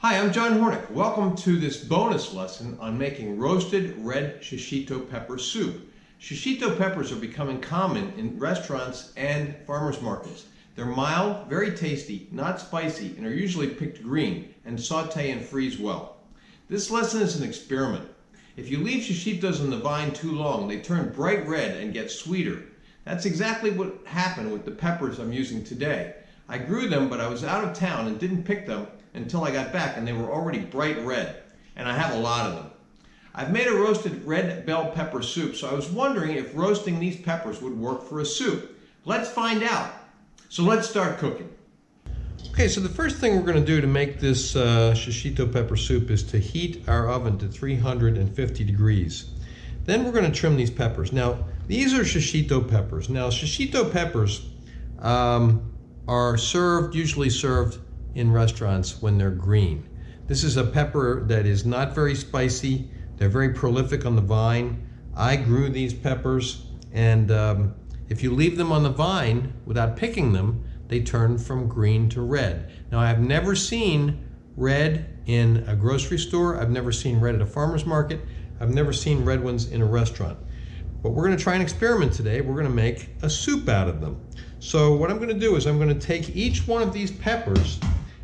Hi, I'm John Hornick. Welcome to this bonus lesson on making roasted red shishito pepper soup. Shishito peppers are becoming common in restaurants and farmers markets. They're mild, very tasty, not spicy, and are usually picked green and saute and freeze well. This lesson is an experiment. If you leave shishitos on the vine too long, they turn bright red and get sweeter. That's exactly what happened with the peppers I'm using today. I grew them, but I was out of town and didn't pick them until I got back, and they were already bright red, and I have a lot of them. I've made a roasted red bell pepper soup, so I was wondering if roasting these peppers would work for a soup. Let's find out. So let's start cooking. Okay, so the first thing we're going to do to make this shishito pepper soup is to heat our oven to 350 degrees. Then we're going to trim these peppers. Now, these are shishito peppers. Now, shishito peppers are usually served in restaurants when they're green. This is a pepper that is not very spicy. They're very prolific on the vine. I grew these peppers, and if you leave them on the vine without picking them, they turn from green to red. Now, I've never seen red in a grocery store. I've never seen red at a farmer's market. I've never seen red ones in a restaurant. But we're going to try an experiment today. We're going to make a soup out of them. So what I'm going to do is I'm going to take each one of these peppers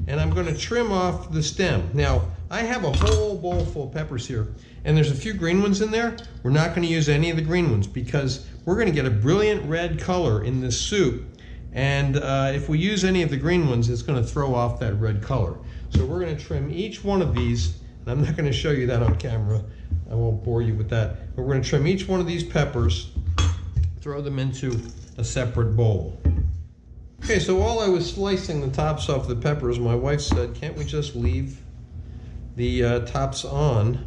and I'm going to trim off the stem. Now, I have a whole bowl full of peppers here, and there's a few green ones in there. We're not going to use any of the green ones because we're going to get a brilliant red color in this soup, and if we use any of the green ones, it's going to throw off that red color. So we're going to trim each one of these, and I'm not going to show you that on camera. I won't bore you with that. But we're going to trim each one of these peppers, throw them into a separate bowl. Okay, so while I was slicing the tops off the peppers, my wife said, can't we just leave the tops on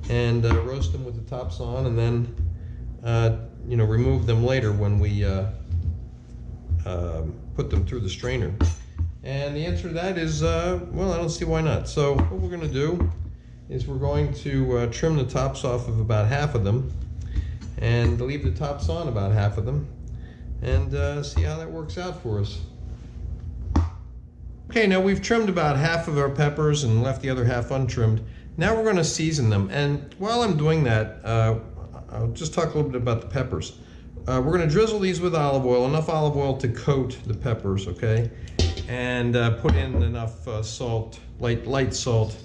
and roast them with the tops on, and then remove them later when we put them through the strainer? And the answer to that is, well, I don't see why not. So what we're going to do is we're going to trim the tops off of about half of them and leave the tops on about half of them, and see how that works out for us. Okay, now we've trimmed about half of our peppers and left the other half untrimmed. Now we're going to season them, and while I'm doing that, I'll just talk a little bit about the peppers. We're going to drizzle these with olive oil, enough olive oil to coat the peppers, okay? And put in enough salt, light salt,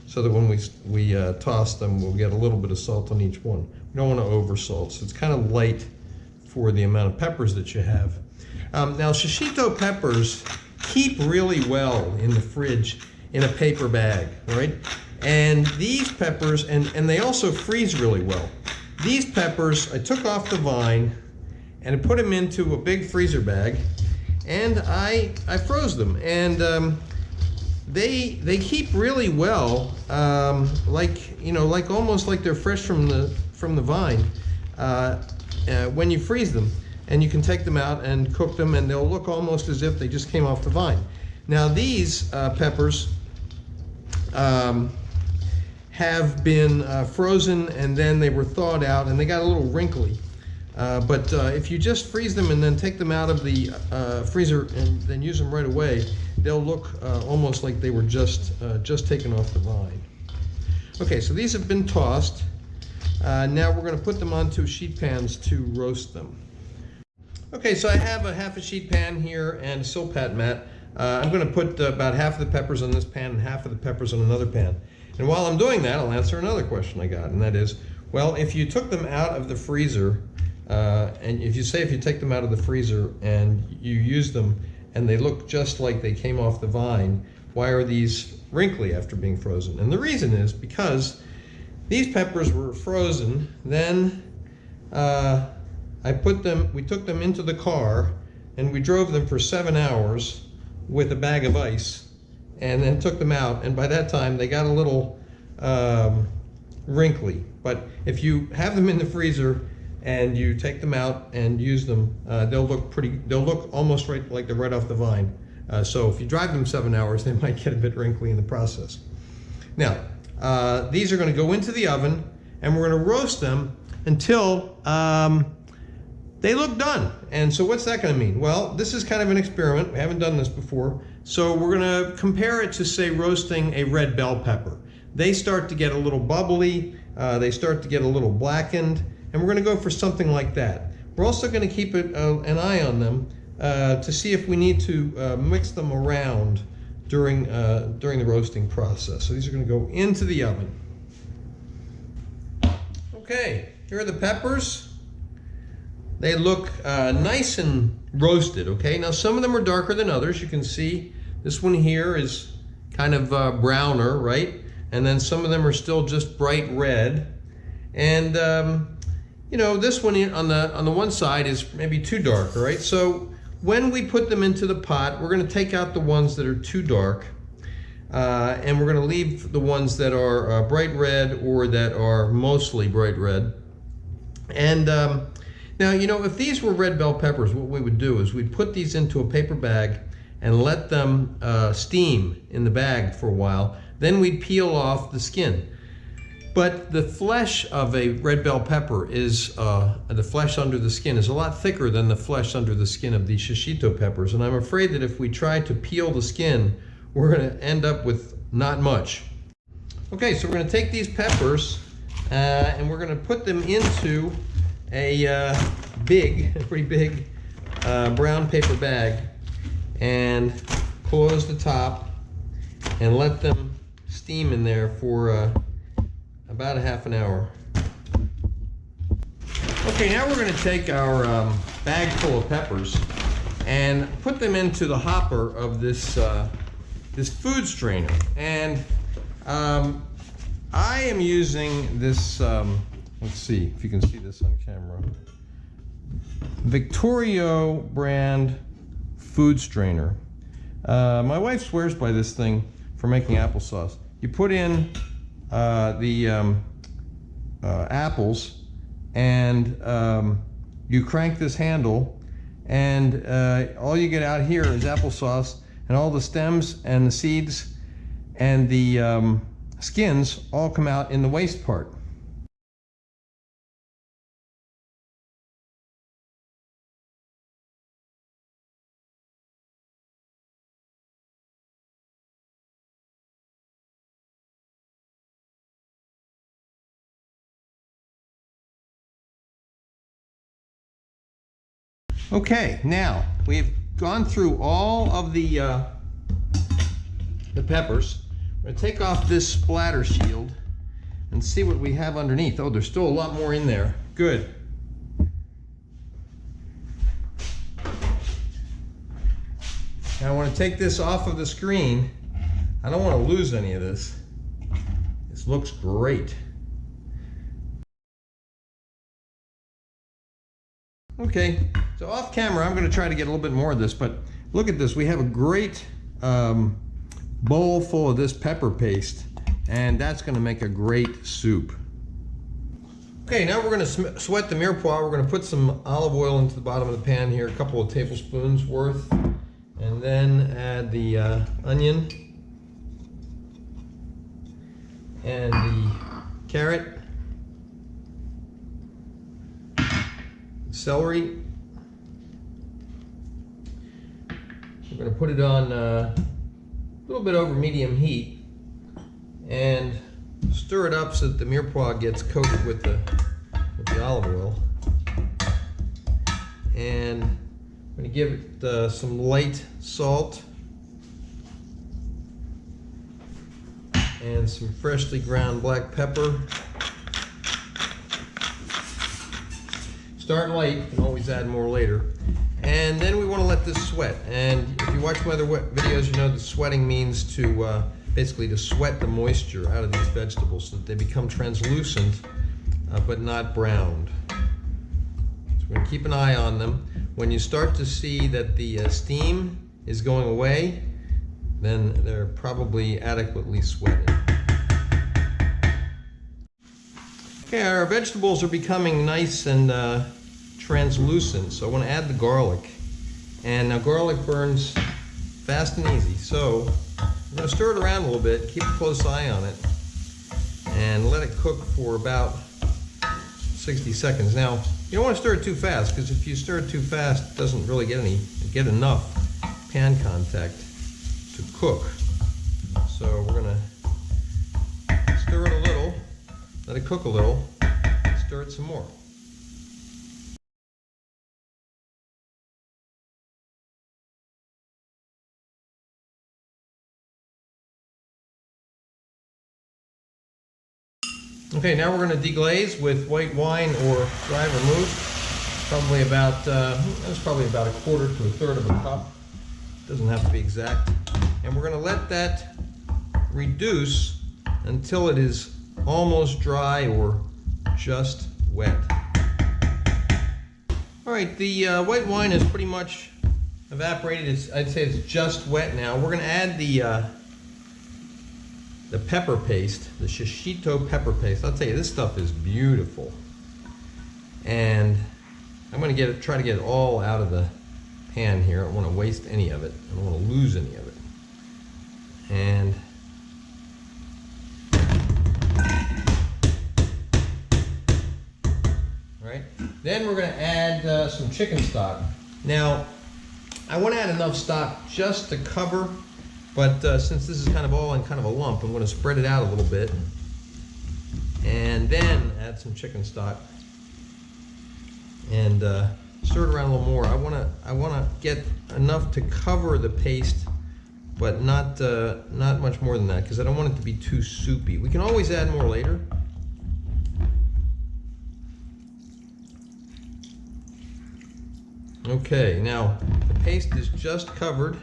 so that when we toss them, we'll get a little bit of salt on each one. We don't want to over salt, so it's kind of light for the amount of peppers that you have. Now, shishito peppers keep really well in the fridge in a paper bag, right? And these peppers, and they also freeze really well. These peppers, I took off the vine and I put them into a big freezer bag, and I froze them, and they keep really well, like almost like they're fresh from the vine when you freeze them. And you can take them out and cook them, and they'll look almost as if they just came off the vine. Now, these peppers have been frozen, and then they were thawed out, and they got a little wrinkly. But if you just freeze them and then take them out of the freezer and then use them right away, they'll look almost like they were just taken off the vine. Okay, so these have been tossed. Now we're going to put them onto sheet pans to roast them. Okay, so I have a half a sheet pan here and a silpat mat. I'm going to put about half of the peppers on this pan and half of the peppers on another pan. And while I'm doing that, I'll answer another question I got, and that is, well, if you took them out of the freezer, and if you take them out of the freezer and you use them and they look just like they came off the vine, why are these wrinkly after being frozen? And the reason is because these peppers were frozen, then we took them into the car and we drove them for 7 hours with a bag of ice, and then took them out, and by that time they got a little wrinkly. But if you have them in the freezer and you take them out and use them, they'll look almost like they're right off the vine. So if you drive them 7 hours, they might get a bit wrinkly in the process. Now, these are going to go into the oven, and we're going to roast them until they look done. And so what's that going to mean? Well, this is kind of an experiment. We haven't done this before. So we're going to compare it to, say, roasting a red bell pepper. They start to get a little bubbly, they start to get a little blackened, and we're going to go for something like that. We're also going to keep an eye on them to see if we need to mix them around during the roasting process. So these are going to go into the oven. Okay, here are the peppers. They look nice and roasted, okay? Now some of them are darker than others. You can see this one here is kind of browner, right? And then some of them are still just bright red. And you know, this one on the one side is maybe too dark, all right? So when we put them into the pot, we're gonna take out the ones that are too dark, and we're gonna leave the ones that are bright red or that are mostly bright red. And now, you know, if these were red bell peppers, what we would do is we'd put these into a paper bag and let them steam in the bag for a while. Then we'd peel off the skin. But the flesh of a red bell pepper is, the flesh under the skin is a lot thicker than the flesh under the skin of the shishito peppers. And I'm afraid that if we try to peel the skin, we're gonna end up with not much. Okay, so we're gonna take these peppers and we're gonna put them into a pretty big brown paper bag and close the top and let them steam in there for about a half an hour. Okay, now we're going to take our bag full of peppers and put them into the hopper of this this food strainer. And I am using this, let's see if you can see this on camera, Victorio brand food strainer. My wife swears by this thing for making applesauce. You put in the apples and you crank this handle, and all you get out here is applesauce, and all the stems and the seeds and the skins all come out in the waste part. Okay, now we've gone through all of the peppers. I'm going to take off this splatter shield and see what we have underneath. Oh, there's still a lot more in there. Good. Now I want to take this off of the screen. I don't want to lose any of this. This looks great. Okay, so off camera, I'm going to try to get a little bit more of this, but look at this. We have a great bowl full of this pepper paste, and that's going to make a great soup. Okay, now we're going to sweat the mirepoix. We're going to put some olive oil into the bottom of the pan here, a couple of tablespoons worth, and then add the onion and the carrot, celery. We're going to put it on a little bit over medium heat and stir it up so that the mirepoix gets coated with the olive oil. And I'm going to give it some light salt and some freshly ground black pepper. Start light, you can always add more later. And then we want to let this sweat. And if you watch my other videos, you know that sweating means to basically to sweat the moisture out of these vegetables so that they become translucent but not browned. So we're going to keep an eye on them. When you start to see that the steam is going away, then they're probably adequately sweated. Okay, our vegetables are becoming nice and translucent, so I want to add the garlic. And now garlic burns fast and easy, so I'm going to stir it around a little bit, keep a close eye on it, and let it cook for about 60 seconds. Now, you don't want to stir it too fast, because if you stir it too fast, it doesn't really get enough pan contact. to cook. So we're gonna stir it a little, let it cook a little, stir it some more. Okay, now we're going to deglaze with white wine or dry vermouth. Probably about, that's probably about a quarter to a third of a cup. Doesn't have to be exact. And we're going to let that reduce until it is almost dry or just wet. All right, the white wine is pretty much evaporated. I'd say it's just wet now. We're going to add the pepper paste, the Shishito pepper paste. I'll tell you, this stuff is beautiful. And I'm going to try to get it all out of the pan here. I don't want to waste any of it. I don't want to lose any of it. And right, then we're going to add some chicken stock. Now, I want to add enough stock just to cover. But since this is kind of all in kind of a lump, I'm going to spread it out a little bit and then add some chicken stock and stir it around a little more. I want to get enough to cover the paste, but not much more than that, because I don't want it to be too soupy. We can always add more later. Okay, now the paste is just covered.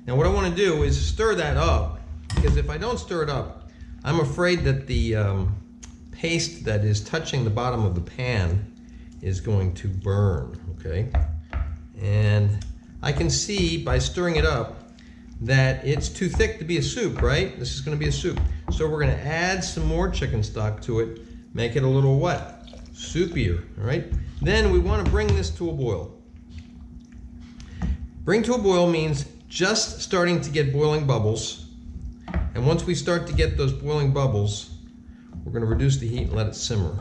Now what I want to do is stir that up, because if I don't stir it up, I'm afraid that the paste that is touching the bottom of the pan is going to burn, okay? And I can see by stirring it up that it's too thick to be a soup, right? This is going to be a soup. So we're going to add some more chicken stock to it, make it a little what? Soupier, all right? Then we want to bring this to a boil. Bring to a boil means just starting to get boiling bubbles, and once we start to get those boiling bubbles, we're going to reduce the heat and let it simmer.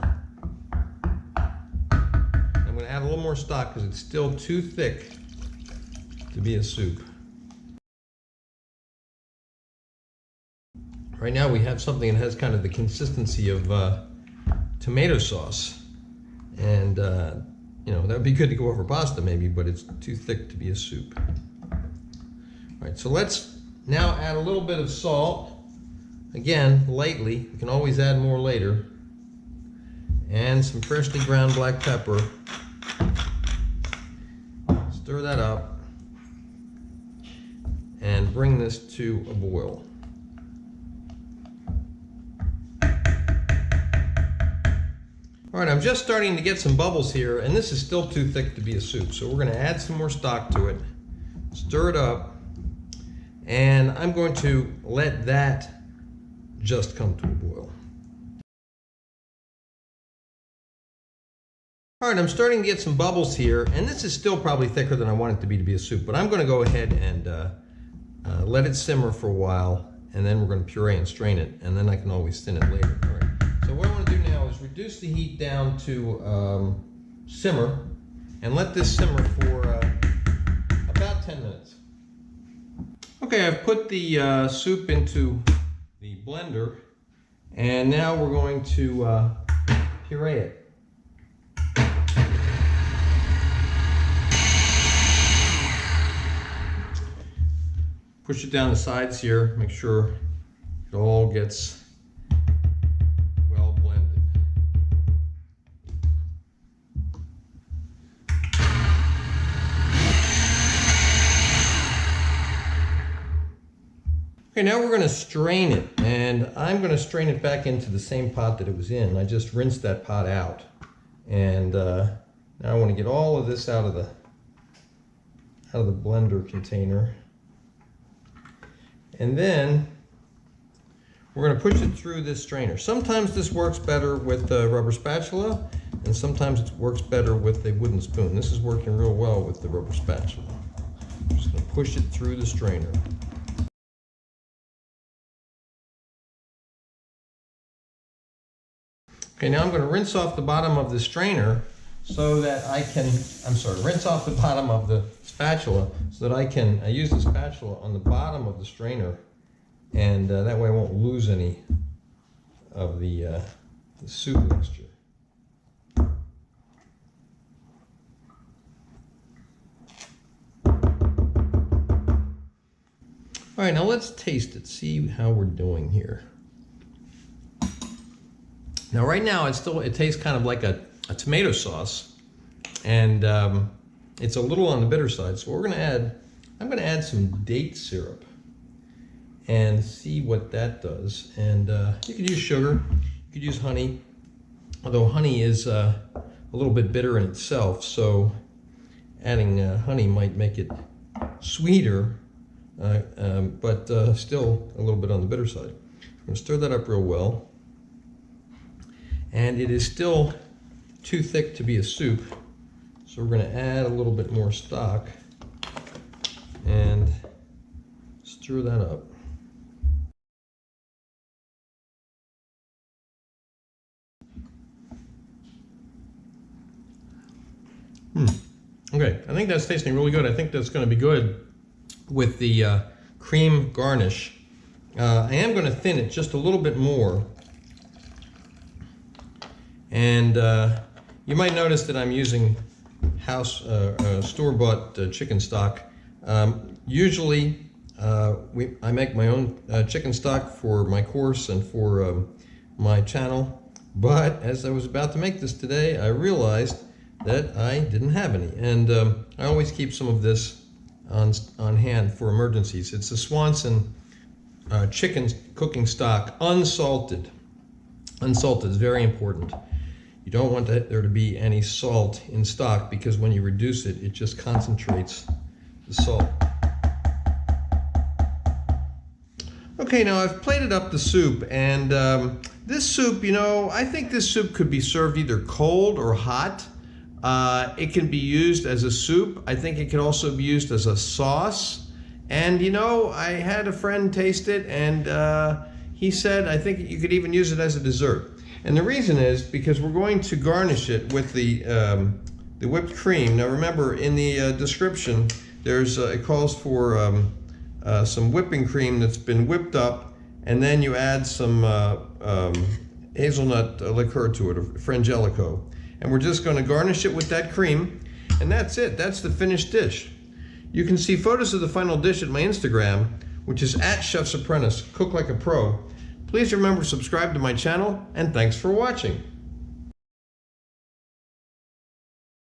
I'm going to add a little more stock because it's still too thick to be a soup. Right now we have something that has kind of the consistency of tomato sauce, and you know, that would be good to go over pasta maybe, but it's too thick to be a soup. All right, so let's now add a little bit of salt. Again, lightly. You can always add more later. And some freshly ground black pepper. Stir that up. And bring this to a boil. All right, I'm just starting to get some bubbles here, and this is still too thick to be a soup. So we're going to add some more stock to it. Stir it up. And I'm going to let that just come to a boil. All right, I'm starting to get some bubbles here, and this is still probably thicker than I want it to be a soup, but I'm going to go ahead and let it simmer for a while, and then we're going to puree and strain it, and then I can always thin it later. All right. So what I want to do now is reduce the heat down to simmer, and let this simmer for about 10 minutes. Okay, I've put the soup into the blender, and now we're going to puree it. Push it down the sides here, make sure it all gets well blended. Okay, now we're going to strain it, and I'm going to strain it back into the same pot that it was in. I just rinsed that pot out, and now I want to get all of this out of the blender container, and then we're going to push it through this strainer. Sometimes this works better with a rubber spatula, and sometimes it works better with a wooden spoon. This is working real well with the rubber spatula. I'm just going to push it through the strainer. Okay, now I'm going to rinse off the bottom of the strainer so that I can, rinse off the bottom of the spatula so that I use the spatula on the bottom of the strainer, and that way I won't lose any of the soup mixture. All right, now let's taste it, see how we're doing here. Now right now it tastes kind of like a tomato sauce, and it's a little on the bitter side. So I'm gonna add some date syrup and see what that does. And you could use sugar, you could use honey, although honey is a little bit bitter in itself, so adding honey might make it sweeter. But still a little bit on the bitter side. I'm going to stir that up real well. And it is still too thick to be a soup, so we're going to add a little bit more stock and stir that up. Okay, I think that's tasting really good. I think that's going to be good with the cream garnish. I am going to thin it just a little bit more, and you might notice that I'm using store-bought chicken stock. Usually I make my own chicken stock for my course and for my channel, but as I was about to make this today, I realized that I didn't have any, and I always keep some of this on hand for emergencies. It's the Swanson chicken cooking stock, unsalted. Unsalted is very important. You don't want there to be any salt in stock, because when you reduce it, it just concentrates the salt. Okay, now I've plated up the soup, and this soup, I think this soup could be served either cold or hot. It can be used as a soup. I think it could also be used as a sauce. And I had a friend taste it, and he said, I think you could even use it as a dessert. And the reason is because we're going to garnish it with the whipped cream. Now remember, in the description, it calls for some whipping cream that's been whipped up, and then you add some hazelnut liqueur to it, or frangelico. And we're just going to garnish it with that cream, and that's it. That's the finished dish. You can see photos of the final dish at my Instagram, which is @ChefsApprentice, Cook Like a Pro. Please remember to subscribe to my channel, and thanks for watching.